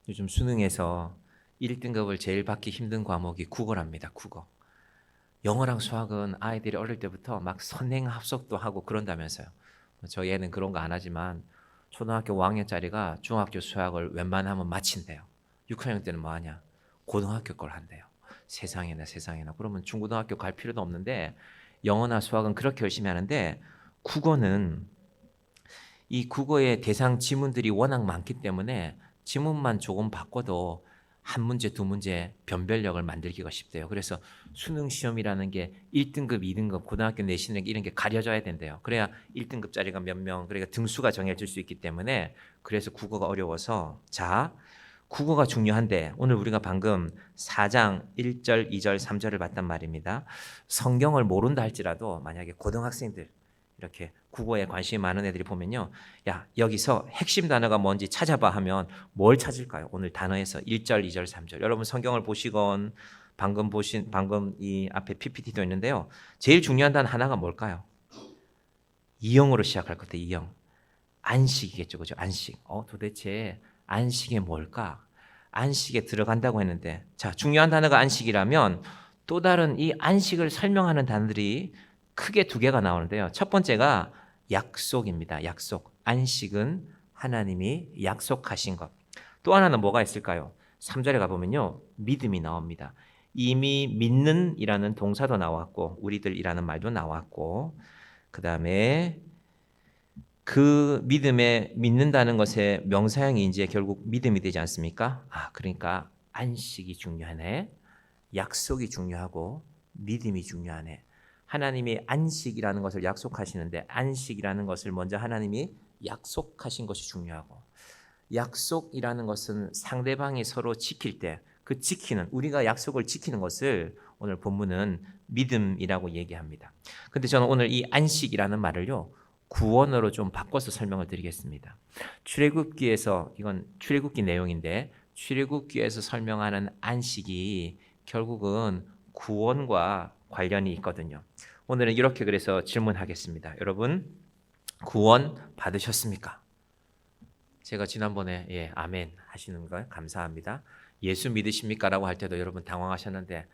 요즘 수능에서 1등급을 제일 받기 힘든 과목이 국어랍니다. 국어. 영어랑 수학은 아이들이 어릴 때부터 막 선행 합석도 하고 그런다면서요. 저희 애는 그런 거 안 하지만 초등학교 5학년짜리가 중학교 수학을 웬만하면 마친대요. 6학년 때는 뭐 하냐? 고등학교 걸 한대요. 세상에나 세상에나. 그러면 중고등학교 갈 필요도 없는데 영어나 수학은 그렇게 열심히 하는데 국어는 이 국어의 대상 지문들이 워낙 많기 때문에 지문만 조금 바꿔도 한 문제, 두 문제 변별력을 만들기가 쉽대요. 그래서 수능 시험이라는 게 1등급, 2등급, 고등학교 내신력 이런 게 가려져야 된대요. 그래야 1등급짜리가 몇 명, 그러니까 등수가 정해질 수 있기 때문에 그래서 국어가 어려워서 자, 국어가 중요한데 오늘 우리가 방금 4장 1절, 2절, 3절을 봤단 말입니다. 성경을 모른다 할지라도 만약에 고등학생들 이렇게 국어에 관심이 많은 애들이 보면요. 야, 여기서 핵심 단어가 뭔지 찾아봐 하면 뭘 찾을까요? 오늘 단어에서 1절, 2절, 3절. 여러분 성경을 보시건 방금 이 앞에 PPT도 있는데요. 제일 중요한 단어 하나가 뭘까요? 이형으로 시작할 것 같아요. 이형. 안식이겠죠. 그죠? 안식. 도대체 안식이 뭘까? 안식에 들어간다고 했는데 자, 중요한 단어가 안식이라면 또 다른 이 안식을 설명하는 단어들이 크게 두 개가 나오는데요. 첫 번째가 약속입니다. 약속. 안식은 하나님이 약속하신 것. 또 하나는 뭐가 있을까요? 3절에 가보면요. 믿음이 나옵니다. 이미 믿는이라는 동사도 나왔고 우리들이라는 말도 나왔고 그 다음에 그 믿음에 믿는다는 것의 명사형이 이제 결국 믿음이 되지 않습니까? 그러니까 안식이 중요하네. 약속이 중요하고 믿음이 중요하네. 하나님이 안식이라는 것을 약속하시는데 안식이라는 것을 먼저 하나님이 약속하신 것이 중요하고 약속이라는 것은 상대방이 서로 지킬 때 그 지키는 우리가 약속을 지키는 것을 오늘 본문은 믿음이라고 얘기합니다. 근데 저는 오늘 이 안식이라는 말을요. 구원으로 좀 바꿔서 설명을 드리겠습니다. 출애굽기에서 이건 출애굽기 내용인데 출애굽기에서 설명하는 안식이 결국은 구원과 관련이 있거든요. 오늘은 이렇게 그래서 질문하겠습니다. 여러분 구원 받으셨습니까? 제가 지난번에 아멘 하시는 걸 감사합니다. 예수 믿으십니까? 라고 할 때도 여러분 당황하셨는데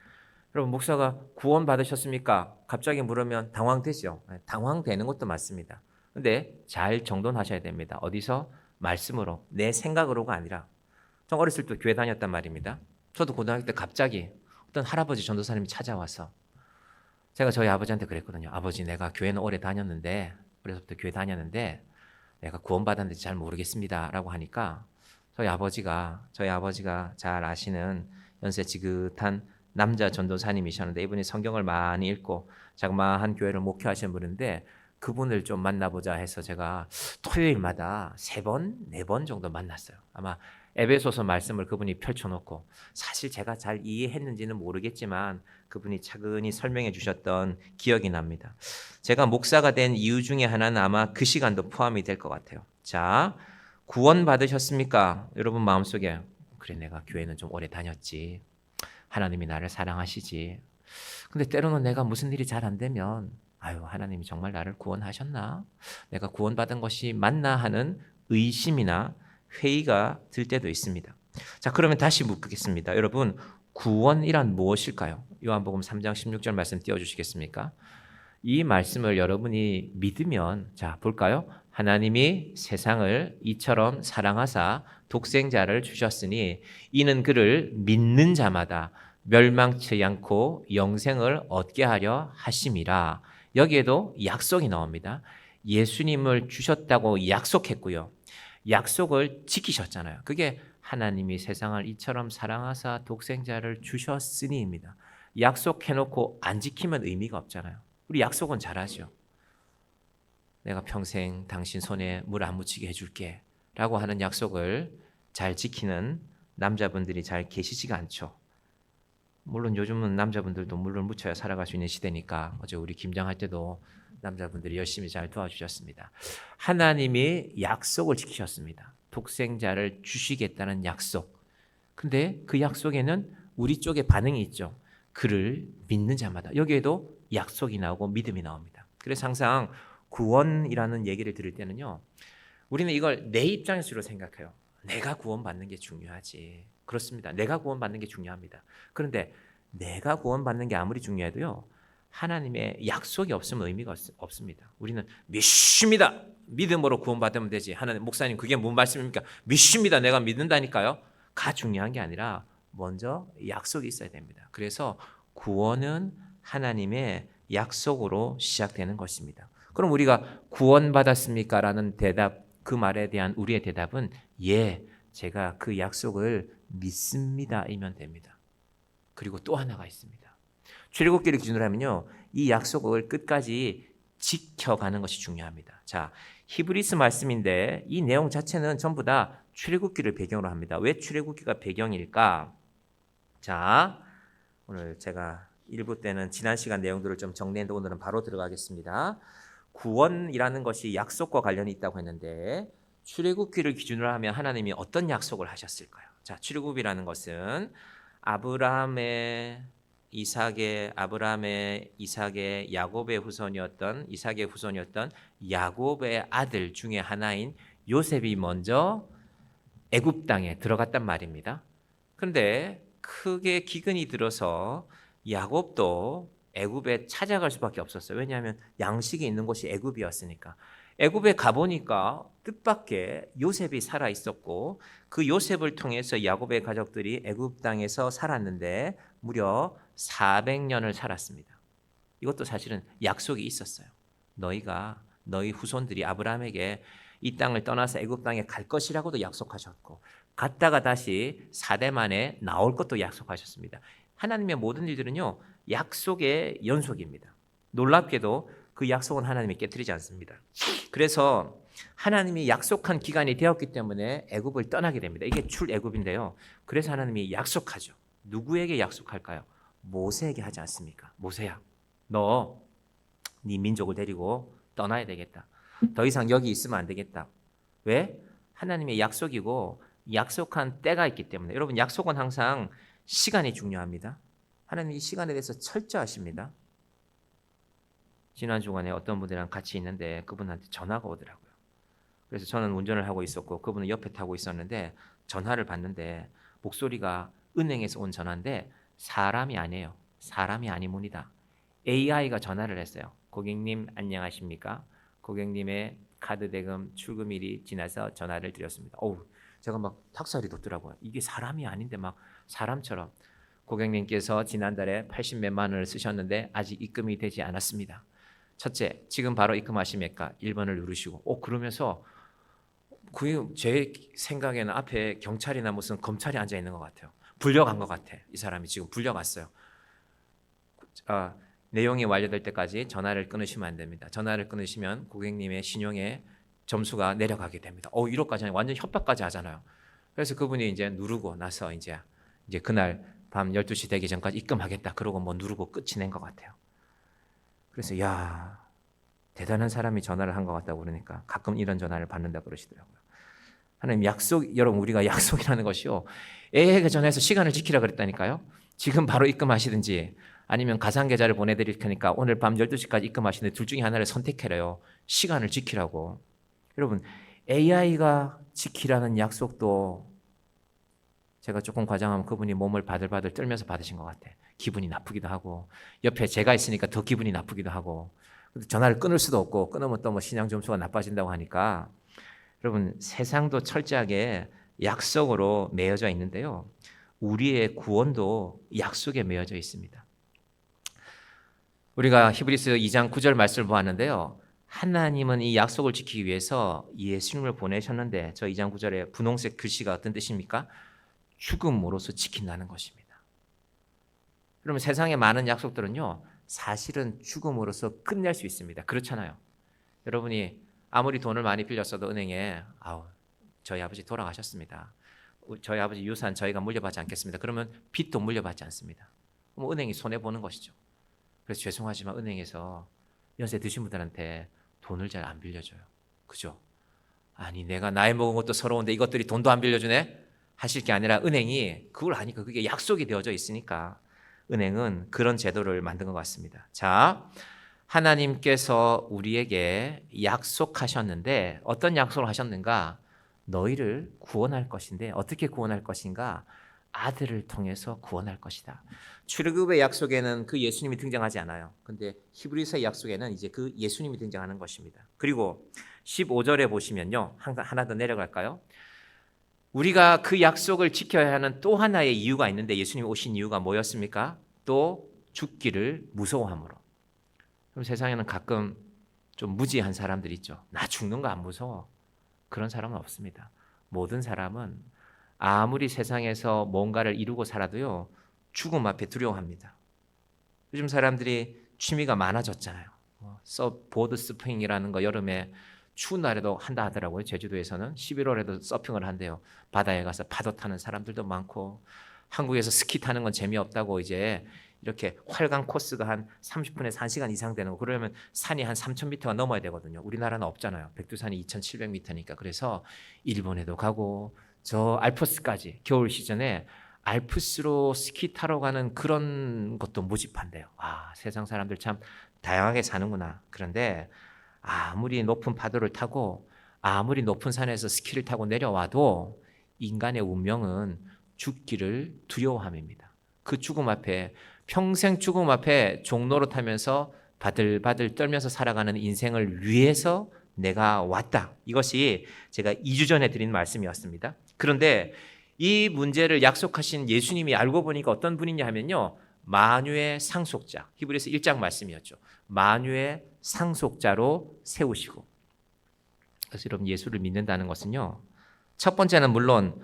여러분 목사가 구원 받으셨습니까? 갑자기 물으면 당황되죠. 당황되는 것도 맞습니다. 근데 잘 정돈하셔야 됩니다. 어디서? 말씀으로 내 생각으로가 아니라 전 어렸을 때 교회 다녔단 말입니다. 저도 고등학교 때 갑자기 어떤 할아버지 전도사님이 찾아와서 제가 저희 아버지한테 그랬거든요. 아버지 내가 교회는 오래 다녔는데 어려서부터 교회 다녔는데 내가 구원받았는지 잘 모르겠습니다. 라고 하니까 저희 아버지가 잘 아시는 연세 지긋한 남자 전도사님이셨는데 이분이 성경을 많이 읽고 자그마한 교회를 목회하시는 분인데 그분을 좀 만나보자 해서 제가 토요일마다 3번, 4번 정도 만났어요. 아마 에베소서 말씀을 그분이 펼쳐놓고 사실 제가 잘 이해했는지는 모르겠지만 그분이 차근히 설명해 주셨던 기억이 납니다. 제가 목사가 된 이유 중에 하나는 아마 그 시간도 포함이 될 것 같아요. 자, 구원 받으셨습니까? 여러분 마음속에 그래 내가 교회는 좀 오래 다녔지. 하나님이 나를 사랑하시지. 근데 때로는 내가 무슨 일이 잘 안 되면 아유 하나님이 정말 나를 구원하셨나? 내가 구원받은 것이 맞나 하는 의심이나 회의가 들 때도 있습니다. 자 그러면 다시 묻겠습니다. 여러분 구원이란 무엇일까요? 요한복음 3장 16절 말씀 띄워주시겠습니까? 이 말씀을 여러분이 믿으면 자 볼까요? 하나님이 세상을 이처럼 사랑하사 독생자를 주셨으니 이는 그를 믿는 자마다 멸망치 않고 영생을 얻게 하려 하심이라. 여기에도 약속이 나옵니다. 예수님을 주셨다고 약속했고요. 약속을 지키셨잖아요. 그게 하나님이 세상을 이처럼 사랑하사 독생자를 주셨으니입니다. 약속해놓고 안 지키면 의미가 없잖아요. 우리 약속은 잘하죠. 내가 평생 당신 손에 물 안 묻히게 해줄게 라고 하는 약속을 잘 지키는 남자분들이 잘 계시지가 않죠. 물론 요즘은 남자분들도 물을 묻혀야 살아갈 수 있는 시대니까 어제 우리 김장할 때도 남자분들이 열심히 잘 도와주셨습니다. 하나님이 약속을 지키셨습니다. 독생자를 주시겠다는 약속. 근데 그 약속에는 우리 쪽에 반응이 있죠. 그를 믿는 자마다. 여기에도 약속이 나오고 믿음이 나옵니다. 그래서 항상 구원이라는 얘기를 들을 때는요. 우리는 이걸 내 입장에서 생각해요. 내가 구원받는 게 중요하지. 그렇습니다. 내가 구원받는 게 중요합니다. 그런데 내가 구원받는 게 아무리 중요해도요, 하나님의 약속이 없으면 의미가 없습니다. 우리는 믿습니다. 믿음으로 구원받으면 되지. 하나님, 목사님 그게 뭔 말씀입니까? 믿습니다. 내가 믿는다니까요. 가 중요한 게 아니라 먼저 약속이 있어야 됩니다. 그래서 구원은 하나님의 약속으로 시작되는 것입니다. 그럼 우리가 구원받았습니까? 라는 대답, 그 말에 대한 우리의 대답은 예, 제가 그 약속을 믿습니다. 이면 됩니다. 그리고 또 하나가 있습니다. 출애굽기를 기준으로 하면요, 이 약속을 끝까지 지켜가는 것이 중요합니다. 자, 히브리스 말씀인데 이 내용 자체는 전부 다 출애굽기를 배경으로 합니다. 왜 출애굽기가 배경일까? 자, 오늘 제가 1부 때는 지난 시간 내용들을 좀 정리했는데 오늘은 바로 들어가겠습니다. 구원이라는 것이 약속과 관련이 있다고 했는데 출애굽기를 기준으로 하면 하나님이 어떤 약속을 하셨을까요? 자, 출애굽이라는 것은 아브라함의 이삭의 야곱의 후손이었던 야곱의 아들 중에 하나인 요셉이 먼저 애굽 땅에 들어갔단 말입니다. 그런데 크게 기근이 들어서 야곱도 애굽에 찾아갈 수밖에 없었어요. 왜냐하면 양식이 있는 곳이 애굽이었으니까. 애굽에 가보니까 뜻밖의 요셉이 살아 있었고 그 요셉을 통해서 야곱의 가족들이 애굽 땅에서 살았는데 무려 400년을 살았습니다. 이것도 사실은 약속이 있었어요. 너희 후손들이 아브라함에게 이 땅을 떠나서 애굽 땅에 갈 것이라고도 약속하셨고 갔다가 다시 4대 만에 나올 것도 약속하셨습니다. 하나님의 모든 일들은요, 약속의 연속입니다. 놀랍게도 그 약속은 하나님이 깨트리지 않습니다. 그래서 하나님이 약속한 기간이 되었기 때문에 애굽을 떠나게 됩니다. 이게 출애굽인데요. 그래서 하나님이 약속하죠. 누구에게 약속할까요? 모세에게 하지 않습니까? 모세야, 너 네 민족을 데리고 떠나야 되겠다. 더 이상 여기 있으면 안 되겠다. 왜? 하나님의 약속이고 약속한 때가 있기 때문에. 여러분, 약속은 항상 시간이 중요합니다. 하나님이 시간에 대해서 철저하십니다. 지난 주간에 어떤 분들이랑 같이 있는데 그분한테 전화가 오더라고요. 그래서 저는 운전을 하고 있었고 그분은 옆에 타고 있었는데 전화를 받는데 목소리가 은행에서 온 전화인데 사람이 아니에요. 사람이 아니문이다. AI가 전화를 했어요. 고객님 안녕하십니까? 고객님의 카드 대금 출금일이 지나서 전화를 드렸습니다. 제가 막 탁살이 돋더라고요. 이게 사람이 아닌데 막 사람처럼 고객님께서 지난달에 80 몇만 원을 쓰셨는데 아직 입금이 되지 않았습니다. 첫째, 지금 바로 입금하십니까? 1번을 누르시고 그러면서 제 생각에는 앞에 경찰이나 무슨 검찰이 앉아 있는 것 같아요. 불려간 것 같아. 이 사람이 지금 불려갔어요. 내용이 완료될 때까지 전화를 끊으시면 안 됩니다. 전화를 끊으시면 고객님의 신용의 점수가 내려가게 됩니다. 이렇게까지 완전 협박까지 하잖아요. 그래서 그분이 이제 누르고 나서 이제 그날 밤 12시 되기 전까지 입금하겠다. 그러고 뭐 누르고 끝이 낸 것 같아요. 그래서 야, 대단한 사람이 전화를 한 것 같다고 그러니까 가끔 이런 전화를 받는다 그러시더라고요. 하나님 약속, 여러분 우리가 약속이라는 것이요. AI가 전화해서 시간을 지키라 그랬다니까요. 지금 바로 입금하시든지 아니면 가상계좌를 보내드릴 테니까 오늘 밤 12시까지 입금하시는데 둘 중에 하나를 선택해라요. 시간을 지키라고. 여러분, AI가 지키라는 약속도 제가 조금 과장하면 그분이 몸을 바들바들 떨면서 받으신 것 같아. 기분이 나쁘기도 하고 옆에 제가 있으니까 더 기분이 나쁘기도 하고 전화를 끊을 수도 없고 끊으면 또 뭐 신앙 점수가 나빠진다고 하니까 여러분 세상도 철저하게 약속으로 매여져 있는데요. 우리의 구원도 약속에 매여져 있습니다. 우리가 히브리서 2장 9절 말씀을 보았는데요. 하나님은 이 약속을 지키기 위해서 예수님을 보내셨는데 저 2장 9절에 분홍색 글씨가 어떤 뜻입니까? 죽음으로써 지킨다는 것입니다. 그러면 세상의 많은 약속들은요. 사실은 죽음으로써 끝낼 수 있습니다. 그렇잖아요. 여러분이 아무리 돈을 많이 빌렸어도 은행에 저희 아버지 돌아가셨습니다. 저희 아버지 유산 저희가 물려받지 않겠습니다. 그러면 빚도 물려받지 않습니다. 그럼 은행이 손해보는 것이죠. 그래서 죄송하지만 은행에서 연세 드신 분들한테 돈을 잘 안 빌려줘요. 그죠? 아니 내가 나이 먹은 것도 서러운데 이것들이 돈도 안 빌려주네? 하실 게 아니라 은행이 그걸 아니까 그게 약속이 되어져 있으니까 은행은 그런 제도를 만든 것 같습니다. 자, 하나님께서 우리에게 약속하셨는데 어떤 약속을 하셨는가? 너희를 구원할 것인데 어떻게 구원할 것인가? 아들을 통해서 구원할 것이다. 출애굽의 약속에는 그 예수님이 등장하지 않아요. 근데 히브리서의 약속에는 이제 그 예수님이 등장하는 것입니다. 그리고 15절에 보시면요. 하나 더 내려갈까요? 우리가 그 약속을 지켜야 하는 또 하나의 이유가 있는데 예수님이 오신 이유가 뭐였습니까? 또 죽기를 무서워함으로. 그럼 세상에는 가끔 좀 무지한 사람들 있죠. 나 죽는 거 안 무서워. 그런 사람은 없습니다. 모든 사람은 아무리 세상에서 뭔가를 이루고 살아도요. 죽음 앞에 두려워합니다. 요즘 사람들이 취미가 많아졌잖아요. 보드 서핑이라는 거 여름에 추운 날에도 한다 하더라고요. 제주도에서는 11월에도 서핑을 한대요. 바다에 가서 파도 타는 사람들도 많고 한국에서 스키 타는 건 재미없다고 이제 이렇게 활강 코스가 한 30분에서 1시간 이상 되는 거. 그러면 산이 한 3,000m가 넘어야 되거든요. 우리나라는 없잖아요. 백두산이 2,700m니까. 그래서 일본에도 가고 저 알프스까지 겨울 시즌에 알프스로 스키 타러 가는 그런 것도 모집한대요. 아, 세상 사람들 참 다양하게 사는구나. 그런데 아무리 높은 파도를 타고 아무리 높은 산에서 스키를 타고 내려와도 인간의 운명은 죽기를 두려워함입니다. 그 죽음 앞에 평생 죽음 앞에 종로로 타면서 바들바들 떨면서 살아가는 인생을 위해서 내가 왔다. 이것이 제가 2주 전에 드린 말씀이었습니다. 그런데 이 문제를 약속하신 예수님이 알고 보니까 어떤 분이냐 하면요. 만유의 상속자. 히브리서 1장 말씀이었죠. 만유의 상속자로 세우시고. 그래서 여러분 예수를 믿는다는 것은요. 첫 번째는 물론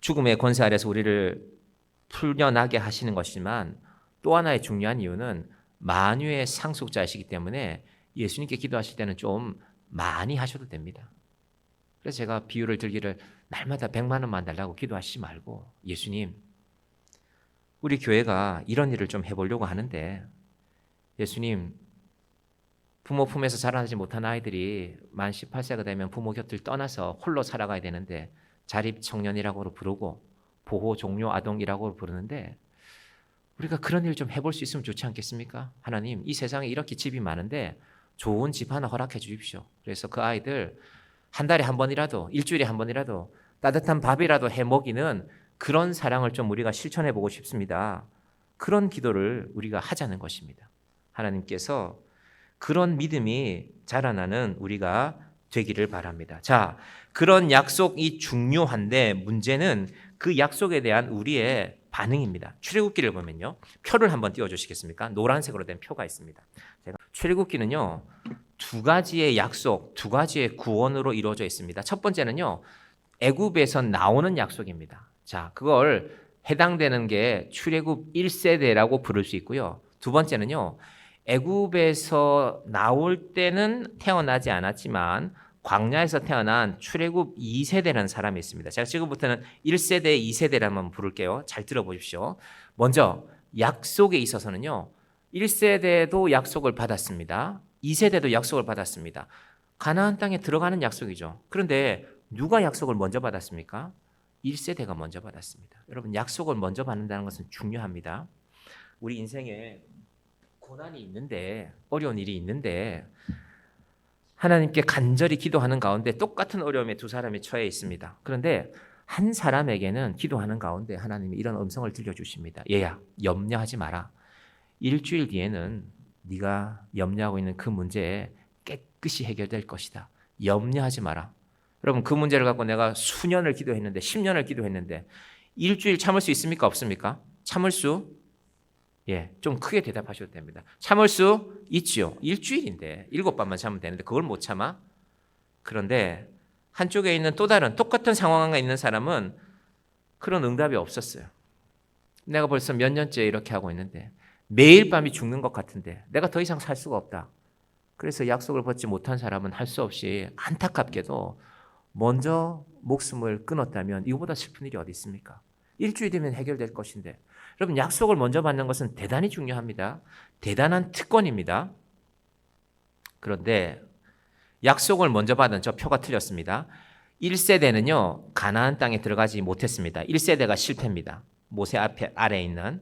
죽음의 권세 아래서 우리를 풀려나게 하시는 것이지만 또 하나의 중요한 이유는 만유의 상속자이시기 때문에 예수님께 기도하실 때는 좀 많이 하셔도 됩니다. 그래서 제가 비유를 들기를 날마다 100만 원만 달라고 기도하시지 말고 예수님 우리 교회가 이런 일을 좀 해보려고 하는데 예수님 부모 품에서 자라나지 못한 아이들이 만 18세가 되면 부모 곁을 떠나서 홀로 살아가야 되는데 자립청년이라고 부르고 보호 종료 아동이라고 부르는데 우리가 그런 일 좀 해볼 수 있으면 좋지 않겠습니까? 하나님 이 세상에 이렇게 집이 많은데 좋은 집 하나 허락해 주십시오. 그래서 그 아이들 한 달에 한 번이라도 일주일에 한 번이라도 따뜻한 밥이라도 해 먹이는 그런 사랑을 좀 우리가 실천해 보고 싶습니다. 그런 기도를 우리가 하자는 것입니다. 하나님께서 그런 믿음이 자라나는 우리가 되기를 바랍니다. 자, 그런 약속이 중요한데 문제는 그 약속에 대한 우리의 반응입니다. 출애굽기를 보면요. 표를 한번 띄워 주시겠습니까? 노란색으로 된 표가 있습니다. 제가 출애굽기는요. 두 가지의 약속, 두 가지의 구원으로 이루어져 있습니다. 첫 번째는요. 애굽에서 나오는 약속입니다. 자, 그걸 해당되는 게 출애굽 1세대라고 부를 수 있고요. 두 번째는요. 애굽에서 나올 때는 태어나지 않았지만 광야에서 태어난 출애굽 2세대라는 사람이 있습니다. 제가 지금부터는 1세대, 2세대를 한번 부를게요. 잘 들어보십시오. 먼저 약속에 있어서는요. 1세대도 약속을 받았습니다. 2세대도 약속을 받았습니다. 가나안 땅에 들어가는 약속이죠. 그런데 누가 약속을 먼저 받았습니까? 1세대가 먼저 받았습니다. 여러분 약속을 먼저 받는다는 것은 중요합니다. 우리 인생에 고난이 있는데 어려운 일이 있는데 하나님께 간절히 기도하는 가운데 똑같은 어려움에 두 사람이 처해 있습니다. 그런데 한 사람에게는 기도하는 가운데 하나님이 이런 음성을 들려주십니다. 얘야 염려하지 마라. 일주일 뒤에는 네가 염려하고 있는 그 문제 깨끗이 해결될 것이다. 염려하지 마라. 여러분 그 문제를 갖고 내가 수년을 기도했는데 10년을 기도했는데 일주일 참을 수 있습니까? 없습니까? 참을 수 좀 크게 대답하셔도 됩니다. 참을 수 있지요. 일주일인데 7밤만 참으면 되는데 그걸 못 참아? 그런데 한쪽에 있는 또 다른 똑같은 상황에 있는 사람은 그런 응답이 없었어요. 내가 벌써 몇 년째 이렇게 하고 있는데 매일 밤이 죽는 것 같은데 내가 더 이상 살 수가 없다. 그래서 약속을 받지 못한 사람은 할 수 없이 안타깝게도 먼저 목숨을 끊었다면 이거보다 슬픈 일이 어디 있습니까? 일주일 되면 해결될 것인데 여러분 약속을 먼저 받는 것은 대단히 중요합니다. 대단한 특권입니다. 그런데 약속을 먼저 받은 저 표가 틀렸습니다. 1세대는요. 가나안 땅에 들어가지 못했습니다. 1세대가 실패입니다. 모세 아래에 있는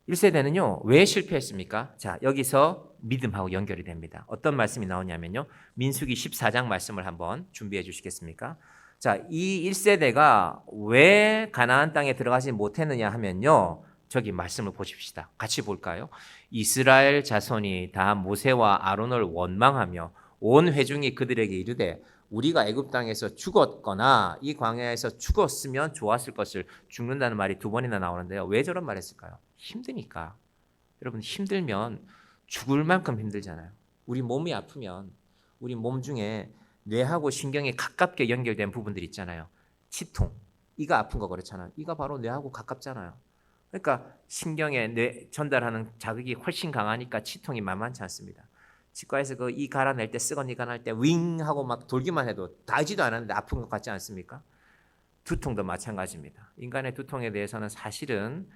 1세대는요. 왜 실패했습니까? 자, 여기서 믿음하고 연결이 됩니다. 어떤 말씀이 나오냐면요. 민수기 14장 말씀을 한번 준비해 주시겠습니까? 자, 이 1세대가 왜 가나안 땅에 들어가지 못했느냐 하면요. 저기 말씀을 보십시다. 같이 볼까요? 이스라엘 자손이 다 모세와 아론을 원망하며 온 회중이 그들에게 이르되 우리가 애굽 땅에서 죽었거나 이 광야에서 죽었으면 좋았을 것을 죽는다는 말이 2번이나 나오는데요. 왜 저런 말 했을까요? 힘드니까. 여러분 힘들면 죽을 만큼 힘들잖아요. 우리 몸이 아프면 우리 몸 중에 뇌하고 신경이 가깝게 연결된 부분들 있잖아요. 치통, 이가 아픈 거 그렇잖아요. 이가 바로 뇌하고 가깝잖아요. 그러니까 신경에 뇌 전달하는 자극이 훨씬 강하니까 치통이 만만치 않습니다. 치과에서 그 이 갈아낼 때 쓰거니가 날 때 윙 하고 막 돌기만 해도 닿지도 않았는데 아픈 것 같지 않습니까? 두통도 마찬가지입니다. 인간의 두통에 대해서는 사실은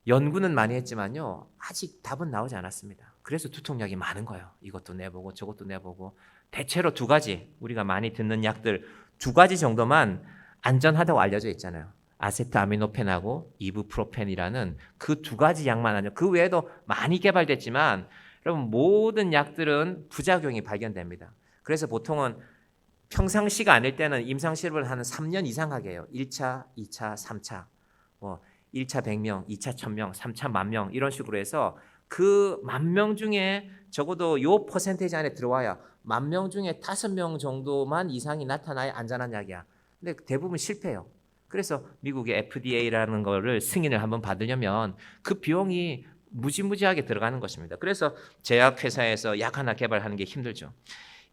연구는 많이 했지만요. 아직 답은 나오지 않았습니다. 그래서 두통약이 많은 거예요. 이것도 내보고 저것도 내보고 대체로 2가지 우리가 많이 듣는 약들 2가지 정도만 안전하다고 알려져 있잖아요. 아세트아미노펜하고 이부프로펜이라는 그 2가지 약만 아니요. 그 외에도 많이 개발됐지만 여러분 모든 약들은 부작용이 발견됩니다. 그래서 보통은 평상시가 아닐 때는 임상시험을 한 3년 이상 하게 해요. 1차, 2차, 3차. 뭐 1차 100명, 2차 1000명, 3차 10,000명 이런 식으로 해서 그 10,000명 중에 적어도 요 퍼센테이지 안에 들어와야 10,000명 중에 5명 정도만 이상이 나타나야 안전한 약이야. 근데 대부분 실패해요. 그래서 미국의 FDA라는 거를 승인을 한번 받으려면 그 비용이 무지무지하게 들어가는 것입니다. 그래서 제약회사에서 약 하나 개발하는 게 힘들죠.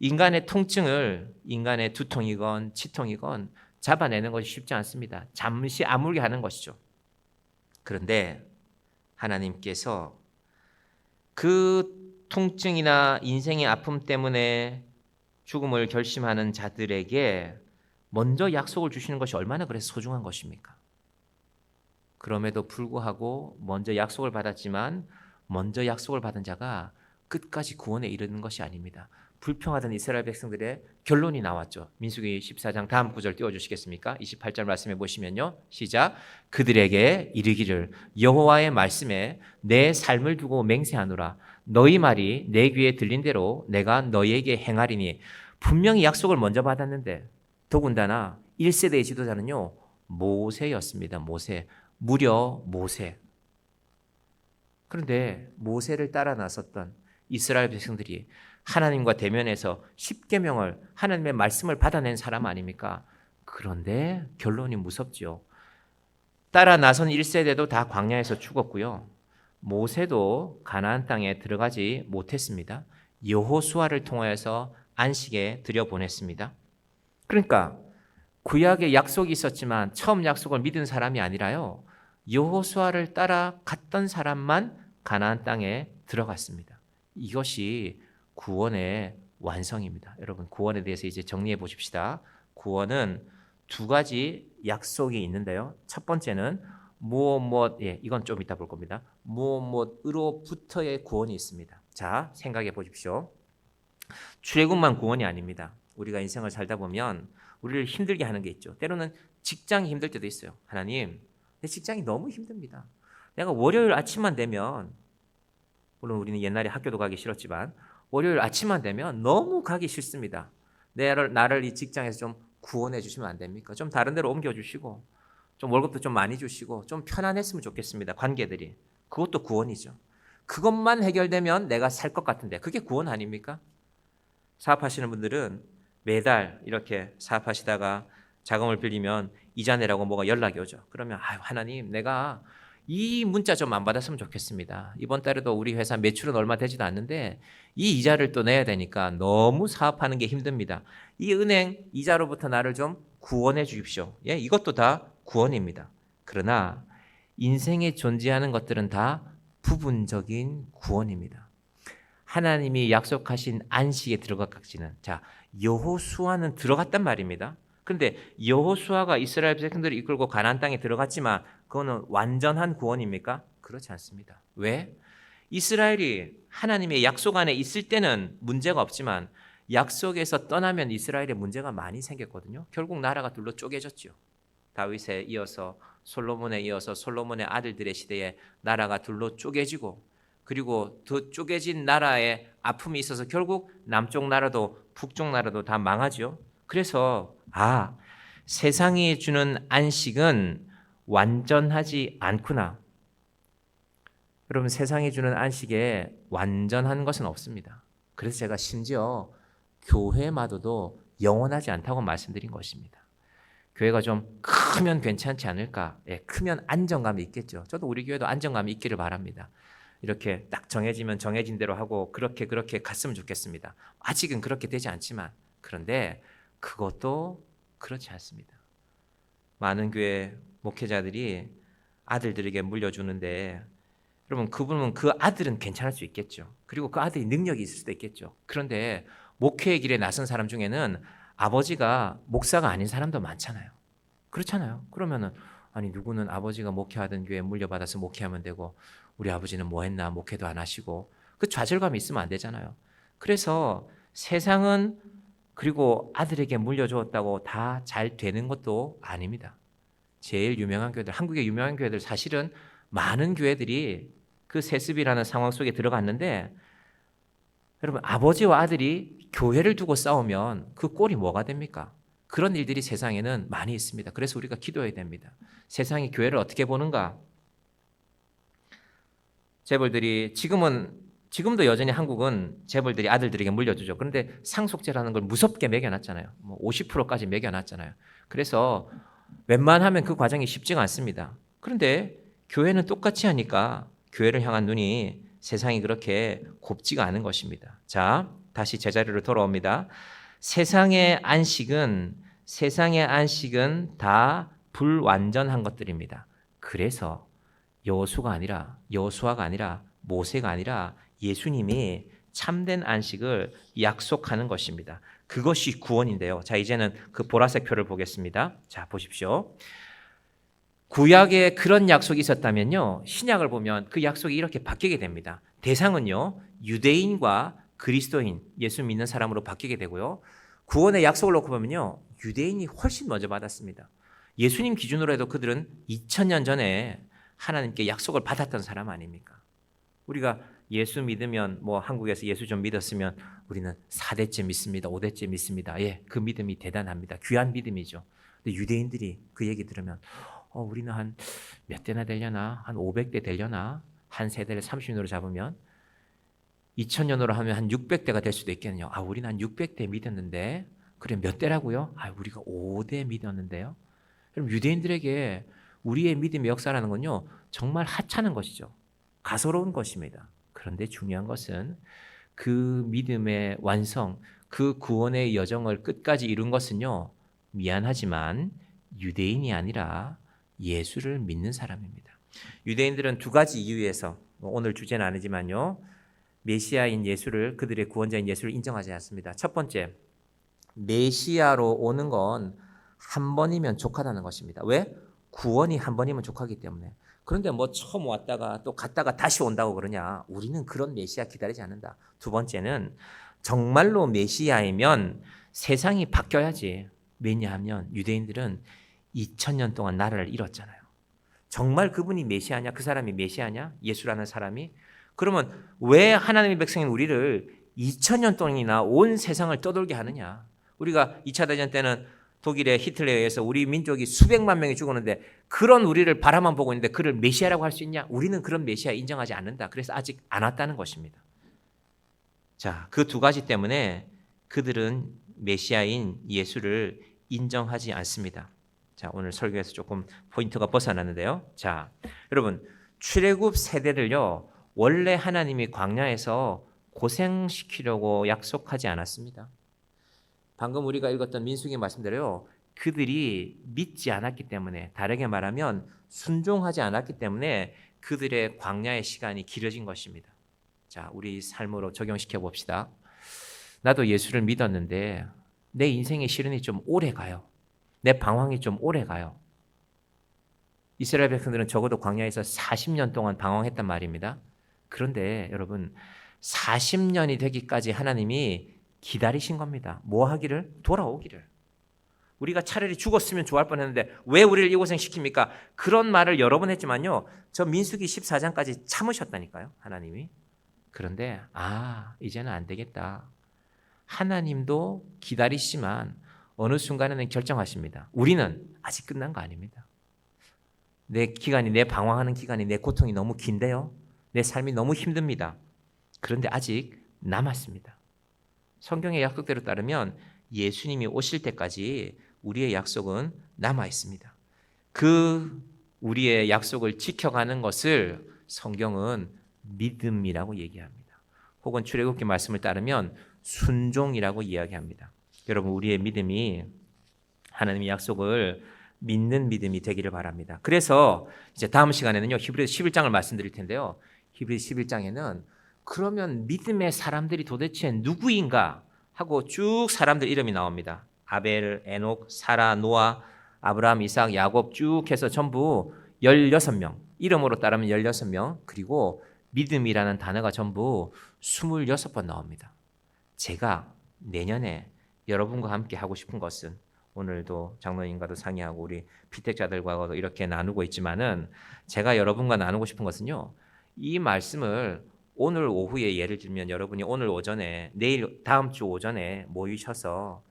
인간의 통증을 인간의 두통이건 치통이건 잡아내는 것이 쉽지 않습니다. 잠시 아물게 하는 것이죠. 그런데 하나님께서 그 통증이나 인생의 아픔 때문에 죽음을 결심하는 자들에게 먼저 약속을 주시는 것이 얼마나 그래서 소중한 것입니까? 그럼에도 불구하고 먼저 약속을 받았지만 먼저 약속을 받은 자가 끝까지 구원에 이르는 것이 아닙니다. 불평하던 이스라엘 백성들의 결론이 나왔죠. 민수기 14장 다음 구절 띄워주시겠습니까? 28절 말씀해 보시면요. 시작. 그들에게 이르기를 여호와의 말씀에 내 삶을 두고 맹세하노라. 너희 말이 내 귀에 들린 대로 내가 너희에게 행하리니. 분명히 약속을 먼저 받았는데 더군다나 1세대의 지도자는요. 모세였습니다. 모세. 무려 모세. 그런데 모세를 따라 나섰던 이스라엘 백성들이 하나님과 대면해서 십계명을 하나님의 말씀을 받아낸 사람 아닙니까? 그런데 결론이 무섭죠. 따라 나선 1세대도 다 광야에서 죽었고요. 모세도 가나안 땅에 들어가지 못했습니다. 여호수아를 통하여서 안식에 들여보냈습니다. 그러니까 구약에 약속이 있었지만 처음 약속을 믿은 사람이 아니라요. 여호수아를 따라 갔던 사람만 가나안 땅에 들어갔습니다. 이것이 구원의 완성입니다. 여러분 구원에 대해서 이제 정리해 보십시다. 구원은 2가지 약속이 있는데요. 첫 번째는 무엇 이건 좀 이따 볼 겁니다. 무엇으로부터의 구원이 있습니다. 자, 생각해 보십시오. 출애굽만 구원이 아닙니다. 우리가 인생을 살다 보면 우리를 힘들게 하는 게 있죠. 때로는 직장이 힘들 때도 있어요. 하나님, 내 직장이 너무 힘듭니다. 내가 월요일 아침만 되면 물론 우리는 옛날에 학교도 가기 싫었지만 월요일 아침만 되면 너무 가기 싫습니다. 나를 이 직장에서 좀 구원해 주시면 안 됩니까? 좀 다른 데로 옮겨주시고 좀 월급도 좀 많이 주시고 좀 편안했으면 좋겠습니다. 관계들이. 그것도 구원이죠. 그것만 해결되면 내가 살 것 같은데 그게 구원 아닙니까? 사업하시는 분들은 매달 이렇게 사업하시다가 자금을 빌리면 이자 내라고 뭐가 연락이 오죠. 그러면 하나님 내가 이 문자 좀 안 받았으면 좋겠습니다. 이번 달에도 우리 회사 매출은 얼마 되지도 않는데 이 이자를 또 내야 되니까 너무 사업하는 게 힘듭니다. 이 은행 이자로부터 나를 좀 구원해 주십시오. 예, 이것도 다 구원입니다. 그러나 인생에 존재하는 것들은 다 부분적인 구원입니다. 하나님이 약속하신 안식에 들어갔지는 자 여호수아는 들어갔단 말입니다. 그런데 여호수아가 이스라엘 백성들을 이끌고 가나안 땅에 들어갔지만 그거는 완전한 구원입니까? 그렇지 않습니다. 왜? 이스라엘이 하나님의 약속 안에 있을 때는 문제가 없지만 약속에서 떠나면 이스라엘에 문제가 많이 생겼거든요. 결국 나라가 둘로 쪼개졌죠. 다윗에 이어서 솔로몬에 이어서 솔로몬의 아들들의 시대에 나라가 둘로 쪼개지고 그리고 더 쪼개진 나라에 아픔이 있어서 결국 남쪽 나라도 북쪽 나라도 다 망하죠. 그래서 세상이 주는 안식은 완전하지 않구나. 여러분, 세상이 주는 안식에 완전한 것은 없습니다. 그래서 제가 심지어 교회마저도 영원하지 않다고 말씀드린 것입니다. 교회가 좀 크면 괜찮지 않을까? 예, 크면 안정감이 있겠죠. 저도 우리 교회도 안정감이 있기를 바랍니다. 이렇게 딱 정해지면 정해진 대로 하고 그렇게 갔으면 좋겠습니다. 아직은 그렇게 되지 않지만, 그런데 그것도 그렇지 않습니다. 많은 교회 목회자들이 아들들에게 물려주는데, 여러분, 그분은 그 아들은 괜찮을 수 있겠죠. 그리고 그 아들이 능력이 있을 수도 있겠죠. 그런데 목회의 길에 나선 사람 중에는 아버지가 목사가 아닌 사람도 많잖아요. 그렇잖아요. 그러면은 아니, 누구는 아버지가 목회하던 교회에 물려받아서 목회하면 되고 우리 아버지는 뭐 했나, 목회도 안 하시고, 그 좌절감이 있으면 안 되잖아요. 그래서 세상은 그리고 아들에게 물려주었다고 다 잘 되는 것도 아닙니다. 제일 유명한 교회들, 한국의 유명한 교회들, 사실은 많은 교회들이 그 세습이라는 상황 속에 들어갔는데, 여러분, 아버지와 아들이 교회를 두고 싸우면 그 꼴이 뭐가 됩니까? 그런 일들이 세상에는 많이 있습니다. 그래서 우리가 기도해야 됩니다. 세상이 교회를 어떻게 보는가? 재벌들이 지금도 여전히 한국은 재벌들이 아들들에게 물려주죠. 그런데 상속제라는 걸 무섭게 매겨놨잖아요. 50%까지 매겨놨잖아요. 그래서 웬만하면 그 과정이 쉽지가 않습니다. 그런데 교회는 똑같이 하니까 교회를 향한 눈이 세상이 그렇게 곱지가 않은 것입니다. 자, 다시 제자리로 돌아옵니다. 세상의 안식은 다 불완전한 것들입니다. 그래서 여호수아가 아니라 모세가 아니라 예수님이 참된 안식을 약속하는 것입니다. 그것이 구원인데요. 자, 이제는 그 보라색 표를 보겠습니다. 자, 보십시오. 구약에 그런 약속이 있었다면요, 신약을 보면 그 약속이 이렇게 바뀌게 됩니다. 대상은요, 유대인과 그리스도인, 예수 믿는 사람으로 바뀌게 되고요. 구원의 약속을 놓고 보면요, 유대인이 훨씬 먼저 받았습니다. 예수님 기준으로 해도 그들은 2000년 전에 하나님께 약속을 받았던 사람 아닙니까? 우리가 예수 믿으면, 한국에서 예수 좀 믿었으면 우리는 4대째 믿습니다, 5대째 믿습니다. 예, 그 믿음이 대단합니다. 귀한 믿음이죠. 근데 유대인들이 그 얘기 들으면 우리는 한 몇 대나 되려나? 한 500대 되려나? 한 세대를 30년으로 잡으면 2000년으로 하면 한 600대가 될 수도 있겠네요. 우리는 한 600대 믿었는데, 그래 몇 대라고요? 우리가 5대 믿었는데요. 그럼 유대인들에게 우리의 믿음의 역사라는 건요, 정말 하찮은 것이죠. 가소로운 것입니다. 그런데 중요한 것은 그 믿음의 완성, 그 구원의 여정을 끝까지 이룬 것은요, 미안하지만 유대인이 아니라 예수를 믿는 사람입니다. 유대인들은 두 가지 이유에서, 오늘 주제는 아니지만요, 메시아인 예수를, 그들의 구원자인 예수를 인정하지 않습니다. 첫 번째, 메시아로 오는 건 한 번이면 족하다는 것입니다. 왜? 구원이 한 번이면 족하기 때문에. 그런데 처음 왔다가 또 갔다가 다시 온다고 그러냐? 우리는 그런 메시아 기다리지 않는다. 두 번째는 정말로 메시아이면 세상이 바뀌어야지. 왜냐하면 유대인들은 2000년 동안 나라를 잃었잖아요. 정말 그분이 메시아냐? 그 사람이 메시아냐? 예수라는 사람이? 그러면 왜 하나님의 백성인 우리를 2000년 동안이나 온 세상을 떠돌게 하느냐? 우리가 2차 대전 때는 독일의 히틀러에 의해서 우리 민족이 수백만 명이 죽었는데, 그런 우리를 바라만 보고 있는데 그를 메시아라고 할 수 있냐? 우리는 그런 메시아 인정하지 않는다. 그래서 아직 안 왔다는 것입니다. 자, 그 두 가지 때문에 그들은 메시아인 예수를 인정하지 않습니다. 자, 오늘 설교에서 조금 포인트가 벗어났는데요. 자, 여러분, 출애굽 세대를요, 원래 하나님이 광야에서 고생시키려고 약속하지 않았습니다. 방금 우리가 읽었던 민수기 말씀대로요, 그들이 믿지 않았기 때문에, 다르게 말하면 순종하지 않았기 때문에 그들의 광야의 시간이 길어진 것입니다. 자, 우리 삶으로 적용시켜 봅시다. 나도 예수를 믿었는데 내 인생의 시련이 좀 오래 가요. 내 방황이 좀 오래 가요. 이스라엘 백성들은 적어도 광야에서 40년 동안 방황했단 말입니다. 그런데 여러분, 40년이 되기까지 하나님이 기다리신 겁니다. 뭐 하기를? 돌아오기를. 우리가 차라리 죽었으면 좋아할 뻔했는데 왜 우리를 이 고생 시킵니까? 그런 말을 여러 번 했지만요, 저 민수기 14장까지 참으셨다니까요, 하나님이. 그런데 이제는 안 되겠다. 하나님도 기다리시지만 어느 순간에는 결정하십니다. 우리는 아직 끝난 거 아닙니다. 내 방황하는 기간이, 내 고통이 너무 긴데요. 내 삶이 너무 힘듭니다. 그런데 아직 남았습니다. 성경의 약속대로 따르면 예수님이 오실 때까지 우리의 약속은 남아 있습니다. 그 우리의 약속을 지켜가는 것을 성경은 믿음이라고 얘기합니다. 혹은 출애굽기 말씀을 따르면 순종이라고 이야기합니다. 여러분, 우리의 믿음이 하나님의 약속을 믿는 믿음이 되기를 바랍니다. 그래서 이제 다음 시간에는요, 히브리서 11장을 말씀드릴 텐데요. 히브리서 11장에는 그러면 믿음의 사람들이 도대체 누구인가 하고 쭉 사람들 이름이 나옵니다. 아벨, 에녹, 사라, 노아, 아브라함, 이삭, 야곱 쭉 해서 전부 16명, 이름으로 따르면 16명, 그리고 믿음이라는 단어가 전부 26번 나옵니다. 제가 내년에 여러분과 함께 하고 싶은 것은, 오늘도 장로님과도 상의하고 우리 피택자들과도 이렇게 나누고 있지만은, 제가 여러분과 나누고 싶은 것은요, 이 말씀을 오늘 오후에, 예를 들면 여러분이 오늘 오전에, 내일 다음 주 오전에 모이셔서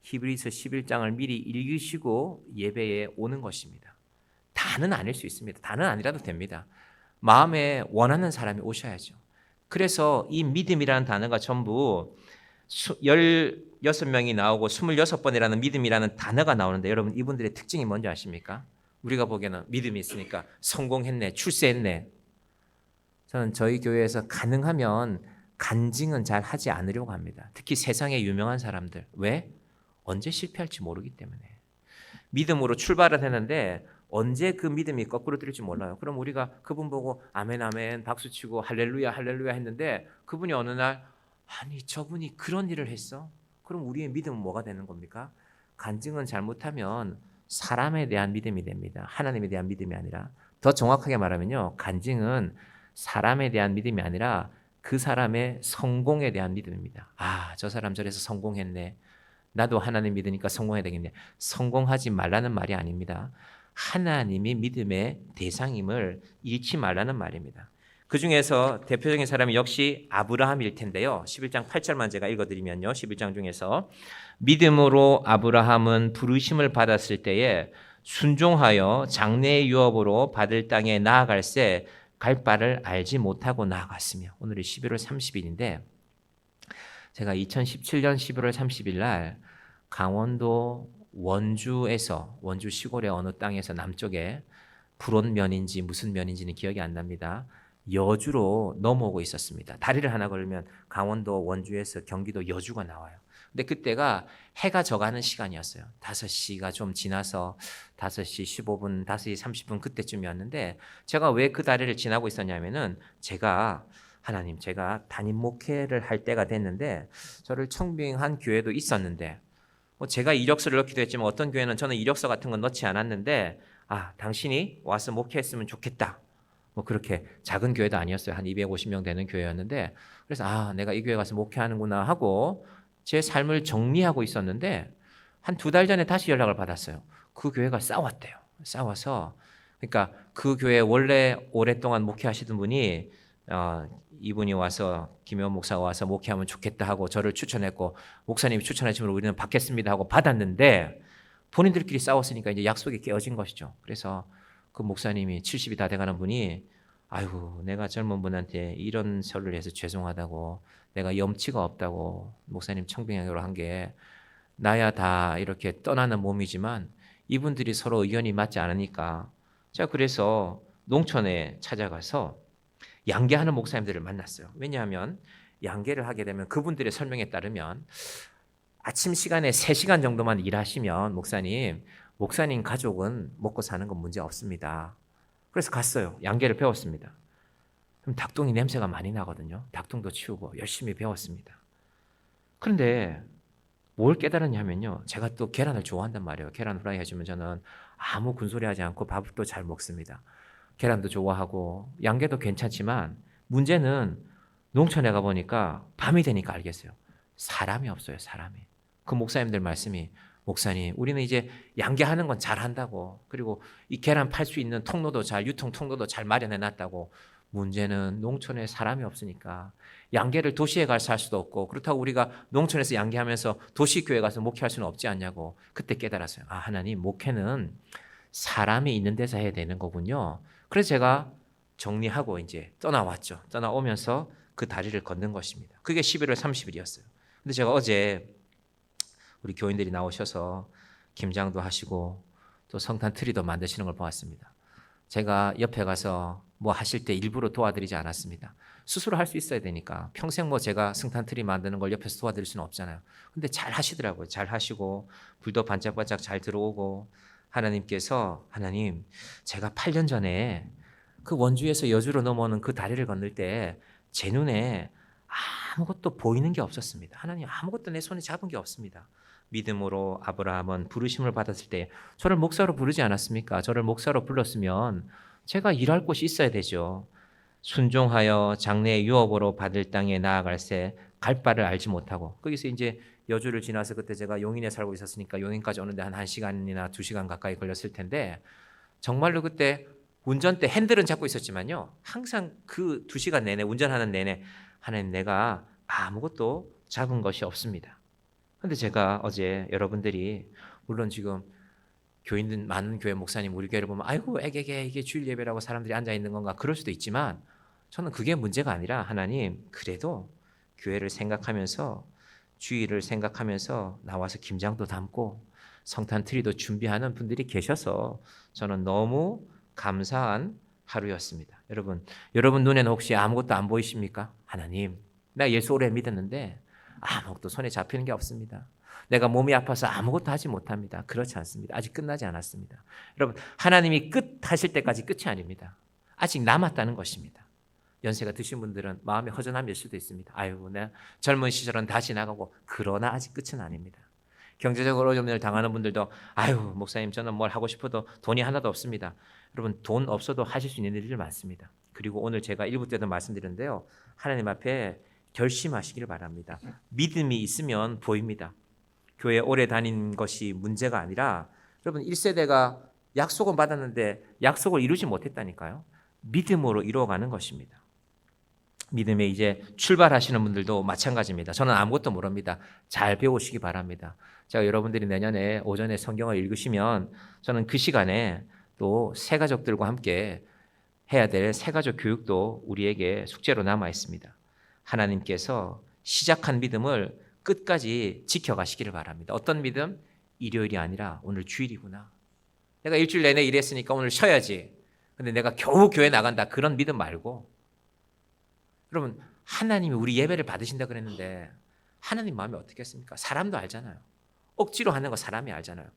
히브리서 11장을 미리 읽으시고 예배에 오는 것입니다. 다는 아닐 수 있습니다. 다는 아니라도 됩니다. 마음에 원하는 사람이 오셔야죠. 그래서 이 믿음이라는 단어가 전부 16명이 나오고 26번이라는 믿음이라는 단어가 나오는데, 여러분 이분들의 특징이 뭔지 아십니까? 우리가 보기에는 믿음이 있으니까 성공했네, 출세했네. 저는 저희 교회에서 가능하면 간증은 잘 하지 않으려고 합니다. 특히 세상에 유명한 사람들. 왜? 언제 실패할지 모르기 때문에. 믿음으로 출발을 했는데 언제 그 믿음이 거꾸로 들릴지 몰라요. 그럼 우리가 그분 보고 아멘 아멘 박수치고 할렐루야 할렐루야 했는데, 그분이 어느 날 아니 저분이 그런 일을 했어? 그럼 우리의 믿음은 뭐가 되는 겁니까? 간증은 잘못하면 사람에 대한 믿음이 됩니다. 하나님에 대한 믿음이 아니라. 더 정확하게 말하면요, 간증은 사람에 대한 믿음이 아니라 그 사람의 성공에 대한 믿음입니다. 아, 저 사람 저래서 성공했네. 나도 하나님 믿으니까 성공해야 되겠네. 성공하지 말라는 말이 아닙니다. 하나님이 믿음의 대상임을 잃지 말라는 말입니다. 그 중에서 대표적인 사람이 역시 아브라함일 텐데요. 11장 8절만 제가 읽어드리면요. 11장 중에서 믿음으로 아브라함은 부르심을 받았을 때에 순종하여 장래의 유업으로 받을 땅에 나아갈새 갈 바를 알지 못하고 나아갔으며, 오늘이 11월 30일인데 제가 2017년 11월 30일 날 강원도 원주에서, 원주 시골의 어느 땅에서 남쪽에 불온면인지 무슨 면인지는 기억이 안 납니다. 여주로 넘어오고 있었습니다. 다리를 하나 걸으면 강원도 원주에서 경기도 여주가 나와요. 근데 그때가 해가 져가는 시간이었어요. 5시가 좀 지나서 5시 15분, 5시 30분 그때쯤이었는데, 제가 왜 그 다리를 지나고 있었냐면은, 하나님, 제가 담임 목회를 할 때가 됐는데 저를 청빙한 교회도 있었는데, 제가 이력서를 넣기도 했지만 어떤 교회는 저는 이력서 같은 건 넣지 않았는데, 당신이 와서 목회했으면 좋겠다. 그렇게 작은 교회도 아니었어요. 한 250명 되는 교회였는데, 그래서 내가 이 교회 가서 목회하는구나 하고 제 삶을 정리하고 있었는데, 한 2달 전에 다시 연락을 받았어요. 그 교회가 싸웠대요. 싸워서, 그러니까 그 교회 원래 오랫동안 목회하시던 분이 이분이 와서, 김효원 목사가 와서 목회하면 좋겠다 하고 저를 추천했고, 목사님이 추천하시면 우리는 받겠습니다 하고 받았는데, 본인들끼리 싸웠으니까 이제 약속이 깨어진 것이죠. 그래서 그 목사님이 70이 다 돼가는 분이, 아이고 내가 젊은 분한테 이런 소리를 해서 죄송하다고, 내가 염치가 없다고 목사님 청빙하기로 한 게, 나야 다 이렇게 떠나는 몸이지만 이분들이 서로 의견이 맞지 않으니까, 제가 그래서 농촌에 찾아가서 양계하는 목사님들을 만났어요. 왜냐하면 양계를 하게 되면 그분들의 설명에 따르면 아침 시간에 3시간 정도만 일하시면 목사님 가족은 먹고 사는 건 문제 없습니다. 그래서 갔어요. 양계를 배웠습니다. 그럼 닭똥이 냄새가 많이 나거든요. 닭똥도 치우고 열심히 배웠습니다. 그런데 뭘 깨달았냐면요, 제가 또 계란을 좋아한단 말이에요. 계란 후라이 해주면 저는 아무 군소리 하지 않고 밥도 잘 먹습니다. 계란도 좋아하고 양계도 괜찮지만, 문제는 농촌에 가보니까 밤이 되니까 알겠어요. 사람이 없어요. 사람이. 그 목사님들 말씀이, 목사님 우리는 이제 양계하는 건 잘한다고, 그리고 이 계란 팔 수 있는 통로도 유통 통로도 잘 마련해 놨다고, 문제는 농촌에 사람이 없으니까 양계를 도시에 가서 할 수도 없고 그렇다고 우리가 농촌에서 양계하면서 도시교회 가서 목회할 수는 없지 않냐고 그때 깨달았어요. 아, 하나님, 목회는 사람이 있는 데서 해야 되는 거군요. 그래서 제가 정리하고 이제 떠나왔죠. 떠나오면서 그 다리를 걷는 것입니다. 그게 11월 30일이었어요. 근데 제가 어제 우리 교인들이 나오셔서 김장도 하시고 또 성탄 트리도 만드시는 걸 보았습니다. 제가 옆에 가서 뭐 하실 때 일부러 도와드리지 않았습니다. 스스로 할 수 있어야 되니까 평생 뭐 제가 성탄 트리 만드는 걸 옆에서 도와드릴 수는 없잖아요. 근데 잘 하시더라고요. 잘 하시고 불도 반짝반짝 잘 들어오고 하나님께서 하나님, 제가 8년 전에 그 원주에서 여주로 넘어오는 그 다리를 건널 때 제 눈에 아무것도 보이는 게 없었습니다. 하나님, 아무것도 내 손에 잡은 게 없습니다. 믿음으로 아브라함은 부르심을 받았을 때 저를 목사로 부르지 않았습니까? 저를 목사로 불렀으면 제가 일할 곳이 있어야 되죠. 순종하여 장래의 유업으로 받을 땅에 나아갈새 갈 바를 알지 못하고 거기서 이제 여주를 지나서 그때 제가 용인에 살고 있었으니까 용인까지 오는데 한 1시간이나 2시간 가까이 걸렸을 텐데 정말로 그때 운전대 핸들은 잡고 있었지만요. 항상 그 2시간 내내 운전하는 내내 하나님, 내가 아무것도 잡은 것이 없습니다. 근데 제가 어제 여러분들이 물론 지금 교인들 많은 교회 목사님 우리 교회를 보면 아이고 애게게 이게 주일 예배라고 사람들이 앉아 있는 건가 그럴 수도 있지만 저는 그게 문제가 아니라 하나님, 그래도 교회를 생각하면서 주일을 생각하면서 나와서 김장도 담고 성탄 트리도 준비하는 분들이 계셔서 저는 너무 감사한 하루였습니다. 여러분 눈에는 혹시 아무것도 안 보이십니까? 하나님, 나 예수 오래 믿었는데 아무것도 손에 잡히는 게 없습니다. 내가 몸이 아파서 아무것도 하지 못합니다. 그렇지 않습니다. 아직 끝나지 않았습니다. 여러분, 하나님이 끝 하실 때까지 끝이 아닙니다. 아직 남았다는 것입니다. 연세가 드신 분들은 마음의 허전함일 수도 있습니다. 아이고, 내가 젊은 시절은 다 지나가고, 그러나 아직 끝은 아닙니다. 경제적으로 어려움을 당하는 분들도 아유, 목사님, 저는 뭘 하고 싶어도 돈이 하나도 없습니다. 여러분, 돈 없어도 하실 수 있는 일이 많습니다. 그리고 오늘 제가 1부 때도 말씀드렸는데요, 하나님 앞에 결심하시기를 바랍니다. 믿음이 있으면 보입니다. 교회 오래 다닌 것이 문제가 아니라 여러분 1세대가 약속은 받았는데 약속을 이루지 못했다니까요. 믿음으로 이루어가는 것입니다. 믿음에 이제 출발하시는 분들도 마찬가지입니다. 저는 아무것도 모릅니다. 잘 배우시기 바랍니다. 제가 여러분들이 내년에 오전에 성경을 읽으시면 저는 그 시간에 또 새가족들과 함께 해야 될 새가족 교육도 우리에게 숙제로 남아 있습니다. 하나님께서 시작한 믿음을 끝까지 지켜가시기를 바랍니다. 어떤 믿음? 일요일이 아니라 오늘 주일이구나. 내가 일주일 내내 일했으니까 오늘 쉬어야지. 근데 내가 겨우 교회 나간다. 그런 믿음 말고 여러분, 하나님이 우리 예배를 받으신다 그랬는데 하나님 마음이 어떻겠습니까? 사람도 알잖아요. 억지로 하는 거 사람이 알잖아요.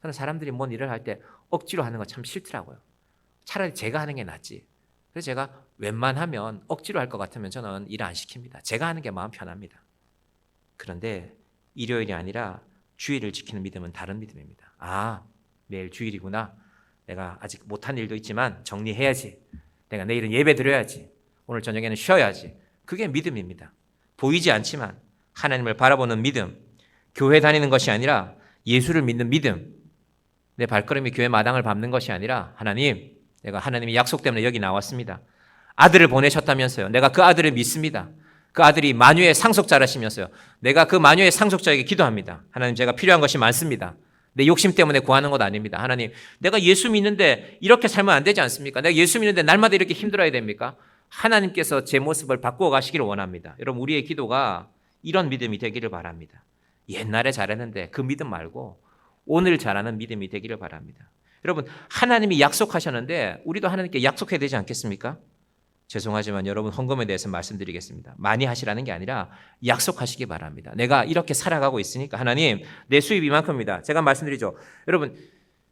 저는 사람들이 뭔 일을 할 때 억지로 하는 거 참 싫더라고요. 차라리 제가 하는 게 낫지. 그래서 제가 웬만하면 억지로 할 것 같으면 저는 일 안 시킵니다. 제가 하는 게 마음 편합니다. 그런데 일요일이 아니라 주일을 지키는 믿음은 다른 믿음입니다. 아, 내일 주일이구나. 내가 아직 못한 일도 있지만 정리해야지. 내가 내일은 예배 드려야지. 오늘 저녁에는 쉬어야지. 그게 믿음입니다. 보이지 않지만 하나님을 바라보는 믿음. 교회 다니는 것이 아니라 예수를 믿는 믿음. 내 발걸음이 교회 마당을 밟는 것이 아니라 하나님, 내가 하나님의 약속 때문에 여기 나왔습니다. 아들을 보내셨다면서요. 내가 그 아들을 믿습니다. 그 아들이 만유의 상속자라시면서요. 내가 그 만유의 상속자에게 기도합니다. 하나님, 제가 필요한 것이 많습니다. 내 욕심 때문에 구하는 것 아닙니다. 하나님, 내가 예수 믿는데 이렇게 살면 안 되지 않습니까? 내가 예수 믿는데 날마다 이렇게 힘들어야 됩니까? 하나님께서 제 모습을 바꾸어 가시기를 원합니다. 여러분, 우리의 기도가 이런 믿음이 되기를 바랍니다. 옛날에 잘했는데 그 믿음 말고 오늘 잘하는 믿음이 되기를 바랍니다. 여러분, 하나님이 약속하셨는데 우리도 하나님께 약속해야 되지 않겠습니까? 죄송하지만 여러분, 헌금에 대해서 말씀드리겠습니다. 많이 하시라는 게 아니라 약속하시기 바랍니다. 내가 이렇게 살아가고 있으니까 하나님, 내 수입이 이만큼입니다. 제가 말씀드리죠. 여러분,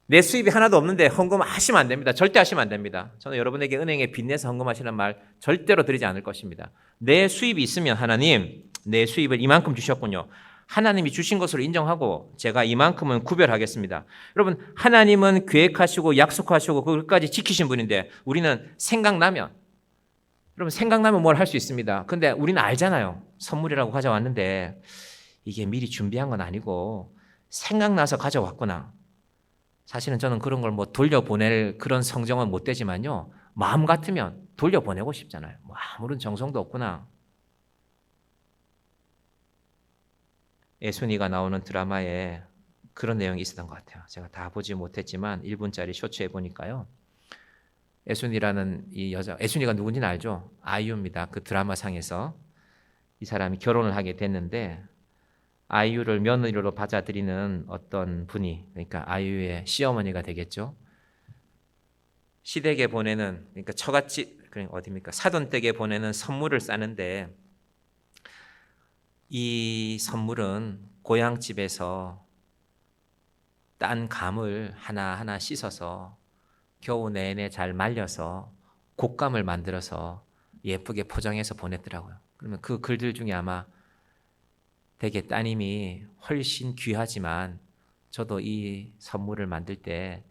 내 수입이 하나도 없는데 헌금 하시면 안 됩니다. 절대 하시면 안 됩니다. 저는 여러분에게 은행에 빚내서 헌금하시는 말 절대로 드리지 않을 것입니다. 내 수입이 있으면 하나님, 내 수입을 이만큼 주셨군요. 하나님이 주신 것으로 인정하고 제가 이만큼은 구별하겠습니다. 여러분, 하나님은 계획하시고 약속하시고 그것까지 지키신 분인데 우리는 생각나면, 여러분, 생각나면 뭘 할 수 있습니다. 근데 우리는 알잖아요. 선물이라고 가져왔는데 이게 미리 준비한 건 아니고 생각나서 가져왔구나. 사실은 저는 그런 걸 뭐 돌려보낼 그런 성정은 못 되지만요, 마음 같으면 돌려보내고 싶잖아요. 뭐 아무런 정성도 없구나. 애순이가 나오는 드라마에 그런 내용이 있었던 것 같아요. 제가 다 보지 못했지만 1분짜리 쇼츠에 보니까요. 애순이라는 이 여자, 애순이가 누군지는 알죠? 아이유입니다. 그 드라마 상에서 이 사람이 결혼을 하게 됐는데 아이유를 며느리로 받아들이는 어떤 분이, 그러니까 아이유의 시어머니가 되겠죠. 시댁에 보내는, 그러니까 처갓집, 그러니까 어디입니까? 사돈댁에 보내는 선물을 싸는데 이 선물은 고향집에서 딴 감을 하나하나 씻어서 겨우 내내 잘 말려서 곶감을 만들어서 예쁘게 포장해서 보냈더라고요. 그러면 그 글들 중에 아마 되게 따님이 훨씬 귀하지만 저도 이 선물을 만들 때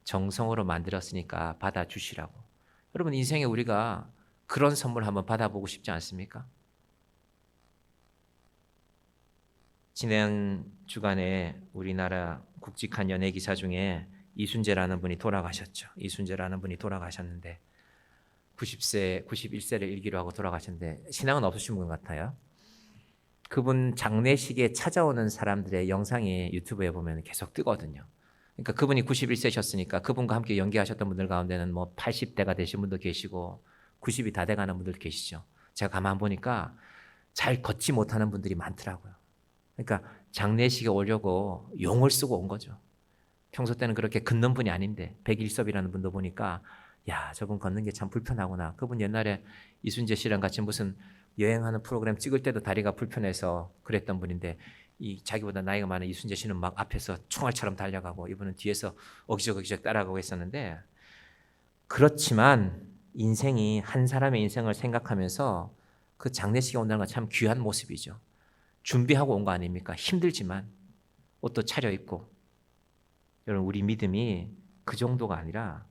정성으로 만들었으니까 받아주시라고. 여러분 인생에 우리가 그런 선물 한번 받아보고 싶지 않습니까? 지난 주간에 우리나라 굵직한 연예 기사 중에 이순재라는 분이 돌아가셨죠. 이순재라는 분이 돌아가셨는데 91세를 일기로 하고 돌아가셨는데 신앙은 없으신 분 같아요. 그분 장례식에 찾아오는 사람들의 영상이 유튜브에 보면 계속 뜨거든요. 그러니까 그분이 91세셨으니까 그분과 함께 연기하셨던 분들 가운데는 뭐 80대가 되신 분도 계시고 90이 다 돼가는 분들도 계시죠. 제가 가만 보니까 잘 걷지 못하는 분들이 많더라고요. 그러니까 장례식에 오려고 용을 쓰고 온 거죠. 평소 때는 그렇게 걷는 분이 아닌데 백일섭이라는 분도 보니까 야, 저분 걷는 게 참 불편하구나. 그분 옛날에 이순재 씨랑 같이 무슨 여행하는 프로그램 찍을 때도 다리가 불편해서 그랬던 분인데 이 자기보다 나이가 많은 이순재 씨는 막 앞에서 총알처럼 달려가고 이분은 뒤에서 어기적어기적 따라가고 했었는데, 그렇지만 인생이 한 사람의 인생을 생각하면서 그 장례식에 온다는 건 참 귀한 모습이죠. 준비하고 온 거 아닙니까? 힘들지만 옷도 차려입고. 여러분 우리 믿음이 그 정도가 아니라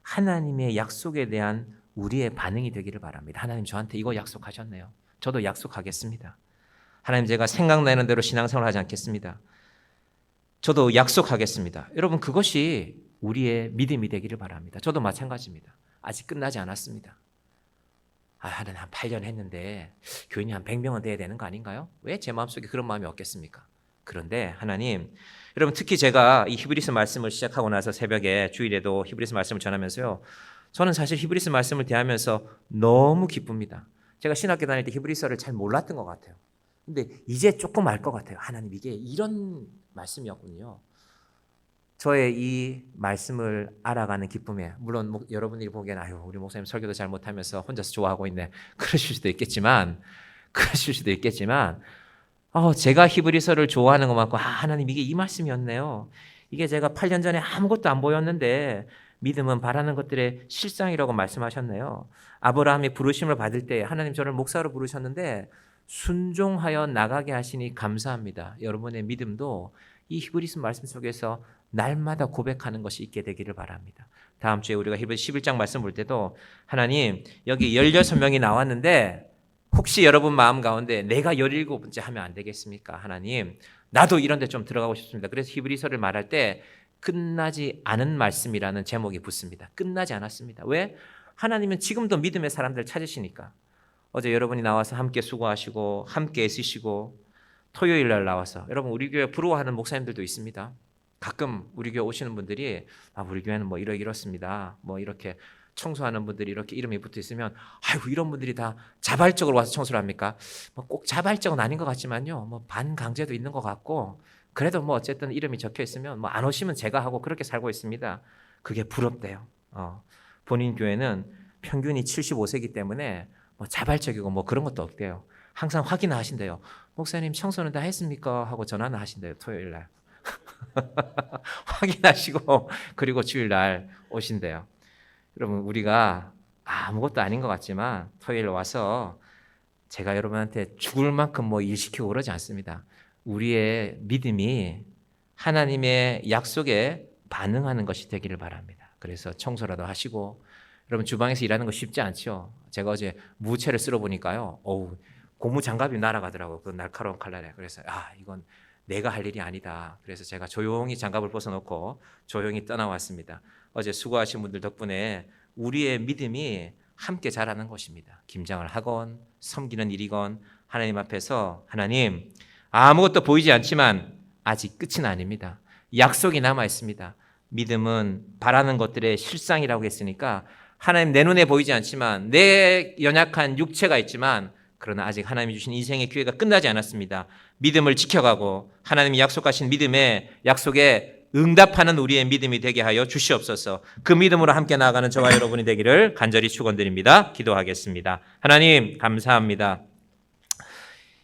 하나님의 약속에 대한 우리의 반응이 되기를 바랍니다. 하나님 저한테 이거 약속하셨네요. 저도 약속하겠습니다. 하나님 제가 생각나는 대로 신앙생활 하지 않겠습니다. 저도 약속하겠습니다. 여러분 그것이 우리의 믿음이 되기를 바랍니다. 저도 마찬가지입니다. 아직 끝나지 않았습니다. 하나님 한 8년 했는데 교인이 한 100명은 돼야 되는 거 아닌가요? 왜 제 마음속에 그런 마음이 없겠습니까? 그런데 하나님, 여러분 특히 제가 이 히브리서 말씀을 시작하고 나서 새벽에 주일에도 히브리서 말씀을 전하면서요, 저는 사실 히브리서 말씀을 대하면서 너무 기쁩니다. 제가 신학교 다닐 때 히브리서를 잘 몰랐던 것 같아요. 근데 이제 조금 알 것 같아요. 하나님 이게 이런 말씀이었군요. 저의 이 말씀을 알아가는 기쁨에, 물론 여러분들이 보기에는 아유 우리 목사님 설교도 잘 못하면서 혼자서 좋아하고 있네 그러실 수도 있겠지만 제가 히브리서를 좋아하는 것만큼 하나님 이게 이 말씀이었네요. 이게 제가 8년 전에 아무것도 안 보였는데 믿음은 바라는 것들의 실상이라고 말씀하셨네요. 아브라함이 부르심을 받을 때 하나님 저를 목사로 부르셨는데 순종하여 나가게 하시니 감사합니다. 여러분의 믿음도 이 히브리서 말씀 속에서 날마다 고백하는 것이 있게 되기를 바랍니다. 다음 주에 우리가 히브리서 11장 말씀 볼 때도 하나님 여기 16명이 나왔는데 혹시 여러분 마음 가운데 내가 17번째 하면 안 되겠습니까? 하나님 나도 이런 데 좀 들어가고 싶습니다. 그래서 히브리서를 말할 때 끝나지 않은 말씀이라는 제목이 붙습니다. 끝나지 않았습니다. 왜? 하나님은 지금도 믿음의 사람들 찾으시니까. 어제 여러분이 나와서 함께 수고하시고 함께 애쓰시고 토요일 날 나와서 여러분 우리 교회 부러워하는 목사님들도 있습니다. 가끔 우리 교회 오시는 분들이 우리 교회는 뭐 이렇습니다. 뭐 이렇게 청소하는 분들이 이렇게 이름이 붙어 있으면 아이고 이런 분들이 다 자발적으로 와서 청소를 합니까? 뭐 꼭 자발적은 아닌 것 같지만요. 뭐 반강제도 있는 것 같고 그래도 뭐 어쨌든 이름이 적혀 있으면 뭐 안 오시면 제가 하고 그렇게 살고 있습니다. 그게 부럽대요. 본인 교회는 평균이 75세이기 때문에 뭐 자발적이고 뭐 그런 것도 없대요. 항상 확인하신대요. 목사님 청소는 다 했습니까? 하고 전화는 하신대요. 토요일 날. 확인하시고 그리고 주일 날 오신대요. 여러분 우리가 아무것도 아닌 것 같지만 토요일 와서 제가 여러분한테 죽을 만큼 뭐 일 시키고 그러지 않습니다. 우리의 믿음이 하나님의 약속에 반응하는 것이 되기를 바랍니다. 그래서 청소라도 하시고 여러분 주방에서 일하는 거 쉽지 않죠. 제가 어제 무채를 쓸어 보니까요. 고무 장갑이 날아가더라고요. 그 날카로운 칼날에. 그래서 이건 내가 할 일이 아니다. 그래서 제가 조용히 장갑을 벗어놓고 조용히 떠나왔습니다. 어제 수고하신 분들 덕분에 우리의 믿음이 함께 자라는 것입니다. 김장을 하건 섬기는 일이건 하나님 앞에서 하나님 아무것도 보이지 않지만 아직 끝은 아닙니다. 약속이 남아 있습니다. 믿음은 바라는 것들의 실상이라고 했으니까 하나님 내 눈에 보이지 않지만 내 연약한 육체가 있지만 그러나 아직 하나님이 주신 인생의 기회가 끝나지 않았습니다. 믿음을 지켜가고 하나님이 약속하신 믿음의 약속에 응답하는 우리의 믿음이 되게 하여 주시옵소서. 그 믿음으로 함께 나아가는 저와 여러분이 되기를 간절히 축원드립니다. 기도하겠습니다. 하나님 감사합니다.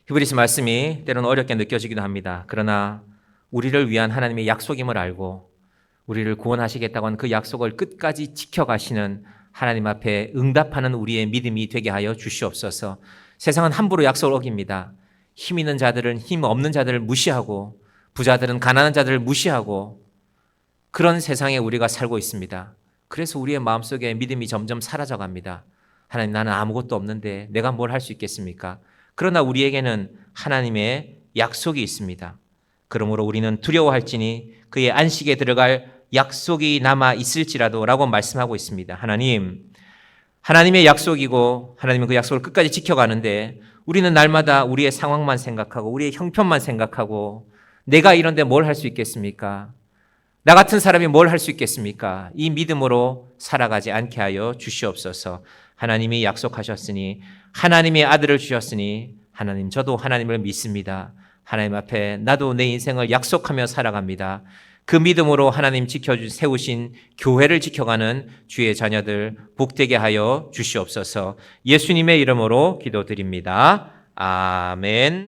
히브리서 말씀이 때로는 어렵게 느껴지기도 합니다. 그러나 우리를 위한 하나님의 약속임을 알고 우리를 구원하시겠다고 하는 그 약속을 끝까지 지켜가시는 하나님 앞에 응답하는 우리의 믿음이 되게 하여 주시옵소서. 세상은 함부로 약속을 어깁니다. 힘 있는 자들은 힘 없는 자들을 무시하고 부자들은 가난한 자들을 무시하고 그런 세상에 우리가 살고 있습니다. 그래서 우리의 마음속에 믿음이 점점 사라져갑니다. 하나님 나는 아무것도 없는데 내가 뭘 할 수 있겠습니까? 그러나 우리에게는 하나님의 약속이 있습니다. 그러므로 우리는 두려워할지니 그의 안식에 들어갈 약속이 남아 있을지라도 라고 말씀하고 있습니다. 하나님의 약속이고 하나님은 그 약속을 끝까지 지켜가는데 우리는 날마다 우리의 상황만 생각하고 우리의 형편만 생각하고 내가 이런데 뭘 할 수 있겠습니까? 나 같은 사람이 뭘 할 수 있겠습니까? 이 믿음으로 살아가지 않게 하여 주시옵소서. 하나님이 약속하셨으니 하나님의 아들을 주셨으니 하나님 저도 하나님을 믿습니다. 하나님 앞에 나도 내 인생을 약속하며 살아갑니다. 그 믿음으로 하나님 세우신 교회를 지켜가는 주의 자녀들 복되게 하여 주시옵소서. 예수님의 이름으로 기도드립니다. 아멘.